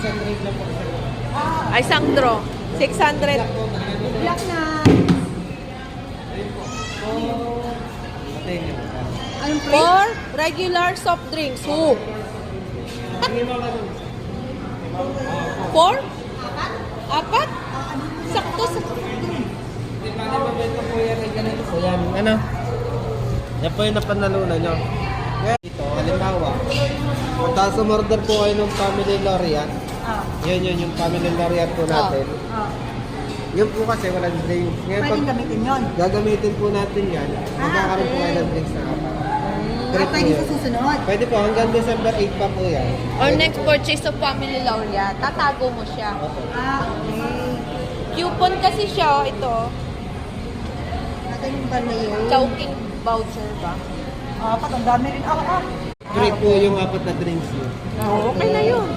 600 lang po. Ay, isang draw. 600. Black na. Patay niyo. Anong price? For regular soft drinks. Who? Four? Apat? Sakto sa... Di ba nababenta po yan ay ganito po yan. Ano? Yan po yung napanalunan nyo. Kaya ito, halimbawa, tapos umorder po kayo ng family laureate. Yun, yung family laureate po natin. Yun po kasi walang drinks. Ngayon Pwedeng gamitin yun. gagamitin po natin yan, magkakaroon po kayo ng drinks na apat. At pwede sa susunod. Pwede po, hanggang December 8 pa po yan. Or next purchase of family laureate, tatago mo siya. Okay. Okay. Coupon kasi siya, ito. Natin yung ba na yun? Chowking voucher ba? Apat, ang dami rin. Free po yung apat na drinks niyo. Okay na yun.